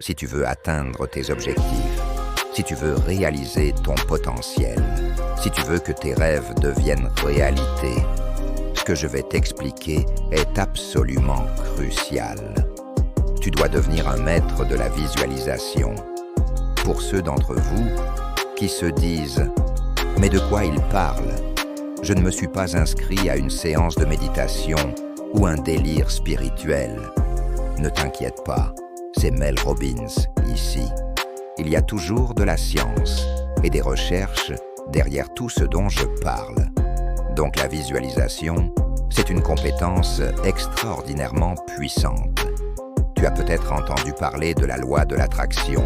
Si tu veux atteindre tes objectifs, si tu veux réaliser ton potentiel, si tu veux que tes rêves deviennent réalité, ce que je vais t'expliquer est absolument crucial. Tu dois devenir un maître de la visualisation. Pour ceux d'entre vous qui se disent « Mais de quoi il parle ? Je ne me suis pas inscrit à une séance de méditation ou un délire spirituel. » Ne t'inquiète pas, c'est Mel Robbins ici. Il y a toujours de la science et des recherches derrière tout ce dont je parle. Donc la visualisation, c'est une compétence extraordinairement puissante. Tu as peut-être entendu parler de la loi de l'attraction,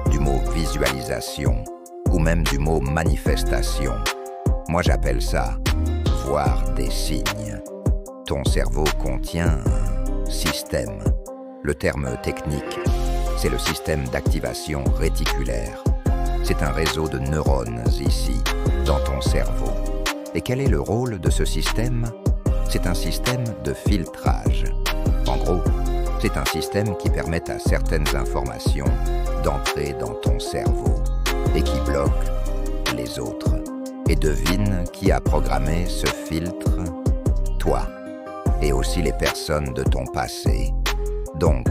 du mot visualisation ou même du mot manifestation. Moi j'appelle ça voir des signes. Ton cerveau contient un système. Le terme technique, c'est le système d'activation réticulaire. C'est un réseau de neurones ici, dans ton cerveau. Et quel est le rôle de ce système ? C'est un système de filtrage. En gros, c'est un système qui permet à certaines informations d'entrer dans ton cerveau et qui bloque les autres. Et devine qui a programmé ce filtre ? Toi, et aussi les personnes de ton passé. Donc,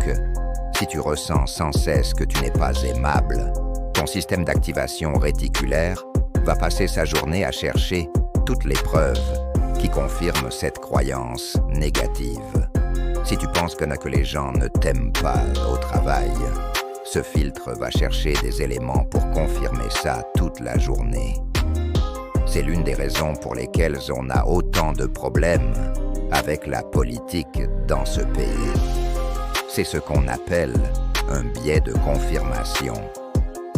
si tu ressens sans cesse que tu n'es pas aimable, ton système d'activation réticulaire va passer sa journée à chercher toutes les preuves qui confirment cette croyance négative. Si tu penses que les gens ne t'aiment pas au travail, ce filtre va chercher des éléments pour confirmer ça toute la journée. C'est l'une des raisons pour lesquelles on a autant de problèmes avec la politique dans ce pays. C'est ce qu'on appelle un biais de confirmation.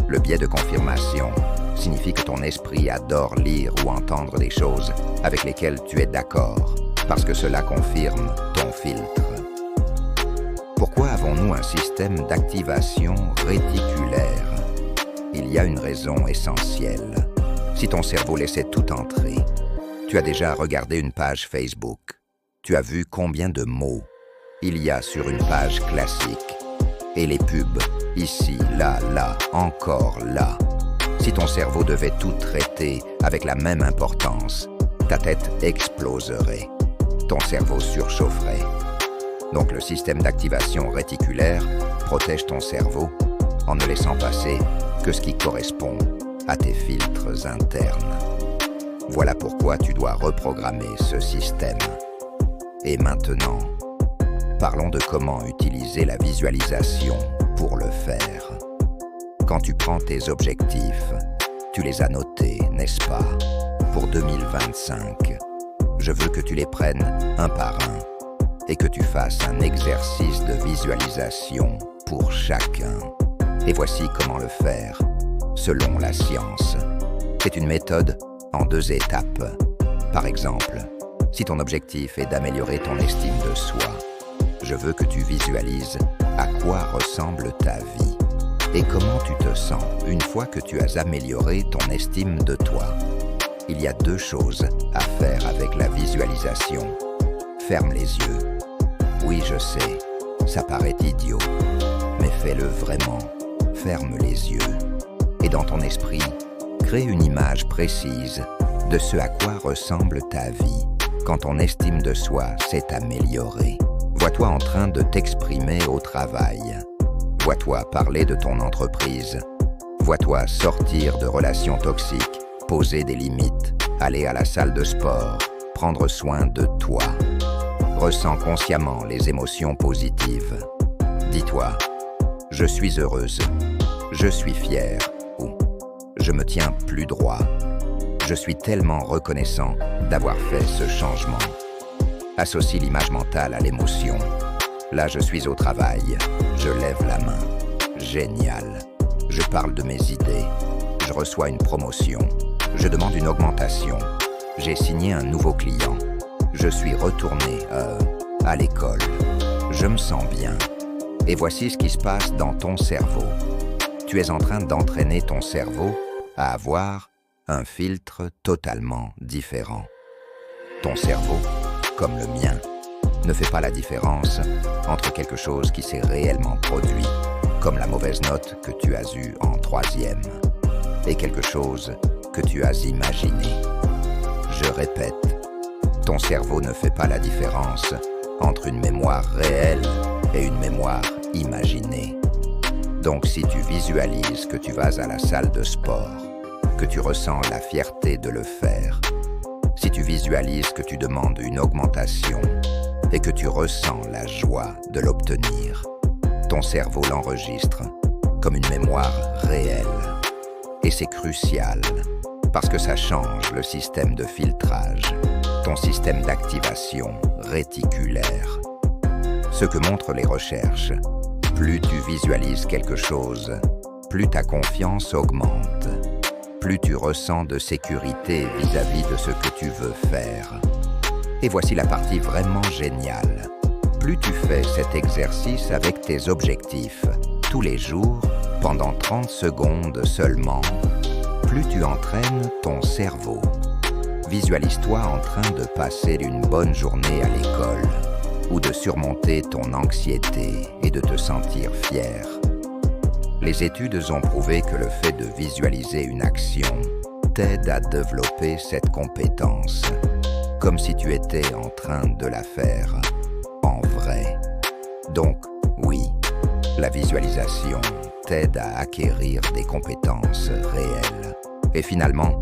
Le biais de confirmation signifie que ton esprit adore lire ou entendre des choses avec lesquelles tu es d'accord, parce que cela confirme ton filtre. Pourquoi avons-nous un système d'activation réticulaire ? Il y a une raison essentielle. Si ton cerveau laissait tout entrer, tu as déjà regardé une page Facebook. Tu as vu combien de mots il y a sur une page classique. Et les pubs, ici, là, encore là. Si ton cerveau devait tout traiter avec la même importance, ta tête exploserait. Ton cerveau surchaufferait. Donc le système d'activation réticulaire protège ton cerveau en ne laissant passer que ce qui correspond à tes filtres internes. Voilà pourquoi tu dois reprogrammer ce système. Et maintenant, parlons de comment utiliser la visualisation pour le faire. Quand tu prends tes objectifs, tu les as notés, n'est-ce pas, pour 2025. Je veux que tu les prennes un par un et que tu fasses un exercice de visualisation pour chacun. Et voici comment le faire, selon la science. C'est une méthode en 2 étapes. Par exemple, si ton objectif est d'améliorer ton estime de soi, je veux que tu visualises à quoi ressemble ta vie et comment tu te sens une fois que tu as amélioré ton estime de toi. Il y a 2 choses à faire avec la visualisation. Ferme les yeux. Oui, je sais, ça paraît idiot, mais fais-le vraiment. Ferme les yeux. Et dans ton esprit, crée une image précise de ce à quoi ressemble ta vie quand ton estime de soi s'est améliorée. Vois-toi en train de t'exprimer au travail. Vois-toi parler de ton entreprise. Vois-toi sortir de relations toxiques, poser des limites, aller à la salle de sport, prendre soin de toi. Ressens consciemment les émotions positives. Dis-toi, je suis heureuse, je suis fière ou je me tiens plus droit. Je suis tellement reconnaissant d'avoir fait ce changement. Associe l'image mentale à l'émotion. Là, je suis au travail. Je lève la main. Génial. Je parle de mes idées. Je reçois une promotion. Je demande une augmentation. J'ai signé un nouveau client. Je suis retourné à l'école. Je me sens bien. Et voici ce qui se passe dans ton cerveau. Tu es en train d'entraîner ton cerveau à avoir un filtre totalement différent. Ton cerveau, comme le mien, ne fait pas la différence entre quelque chose qui s'est réellement produit comme la mauvaise note que tu as eue en 3e, est quelque chose que tu as imaginé. Je répète, ton cerveau ne fait pas la différence entre une mémoire réelle et une mémoire imaginée. Donc si tu visualises que tu vas à la salle de sport, que tu ressens la fierté de le faire, si tu visualises que tu demandes une augmentation et que tu ressens la joie de l'obtenir, ton cerveau l'enregistre comme une mémoire réelle. Et c'est crucial parce que ça change le système de filtrage, ton système d'activation réticulaire. Ce que montrent les recherches, plus tu visualises quelque chose, plus ta confiance augmente, plus tu ressens de sécurité vis-à-vis de ce que tu veux faire. Et voici la partie vraiment géniale. Plus tu fais cet exercice avec tes objectifs, tous les jours, pendant 30 secondes seulement, plus tu entraînes ton cerveau. Visualise-toi en train de passer une bonne journée à l'école ou de surmonter ton anxiété et de te sentir fier. Les études ont prouvé que le fait de visualiser une action t'aide à développer cette compétence, comme si tu étais en train de la faire en vrai. Donc, oui, la visualisation t'aide à acquérir des compétences réelles. Et finalement,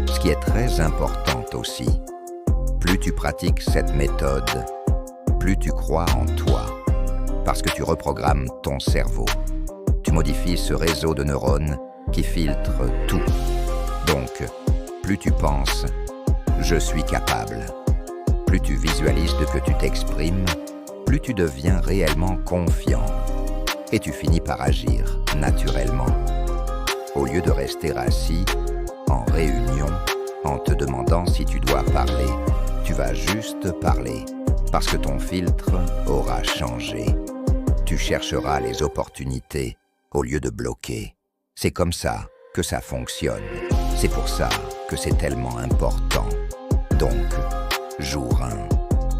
ce qui est très important aussi, plus tu pratiques cette méthode, plus tu crois en toi, parce que tu reprogrammes ton cerveau. Tu modifies ce réseau de neurones qui filtre tout. Donc, plus tu penses « je suis capable », plus tu visualises de que tu t'exprimes, plus tu deviens réellement confiant et tu finis par agir naturellement. Au lieu de rester assis en réunion en te demandant si tu dois parler, tu vas juste parler parce que ton filtre aura changé. Tu chercheras les opportunités au lieu de bloquer. C'est comme ça que ça fonctionne. C'est pour ça que c'est tellement important. Donc, jour 1,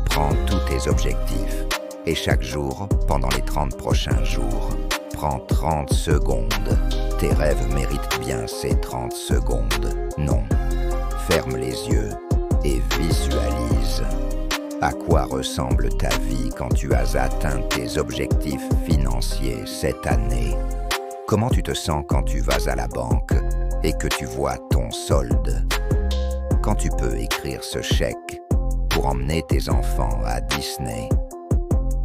prends tous tes objectifs. Et chaque jour, pendant les 30 prochains jours, prends 30 secondes. Tes rêves méritent bien ces 30 secondes. Non, ferme les yeux et visualise. À quoi ressemble ta vie quand tu as atteint tes objectifs financiers cette année? Comment tu te sens quand tu vas à la banque et que tu vois ton solde? Quand tu peux écrire ce chèque pour emmener tes enfants à Disney?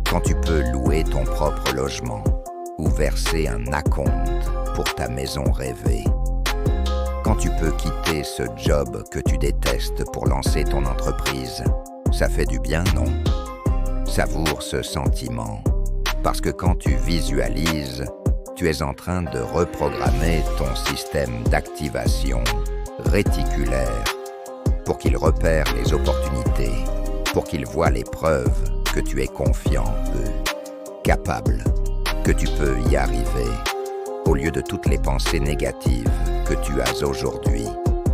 Quand tu peux louer ton propre logement ou verser un acompte pour ta maison rêvée? Quand tu peux quitter ce job que tu détestes pour lancer ton entreprise? Ça fait du bien, non? Savoure ce sentiment, parce que quand tu visualises, tu es en train de reprogrammer ton système d'activation réticulaire pour qu'il repère les opportunités, pour qu'il voit les preuves que tu es confiant, capable, que tu peux y arriver, au lieu de toutes les pensées négatives que tu as aujourd'hui.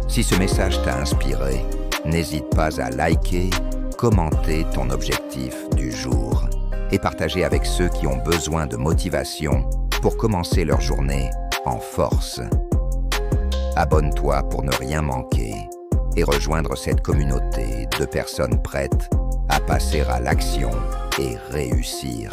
Si ce message t'a inspiré, n'hésite pas à liker, commenter ton objectif du jour et partager avec ceux qui ont besoin de motivation pour commencer leur journée en force. Abonne-toi pour ne rien manquer et rejoindre cette communauté de personnes prêtes à passer à l'action et réussir.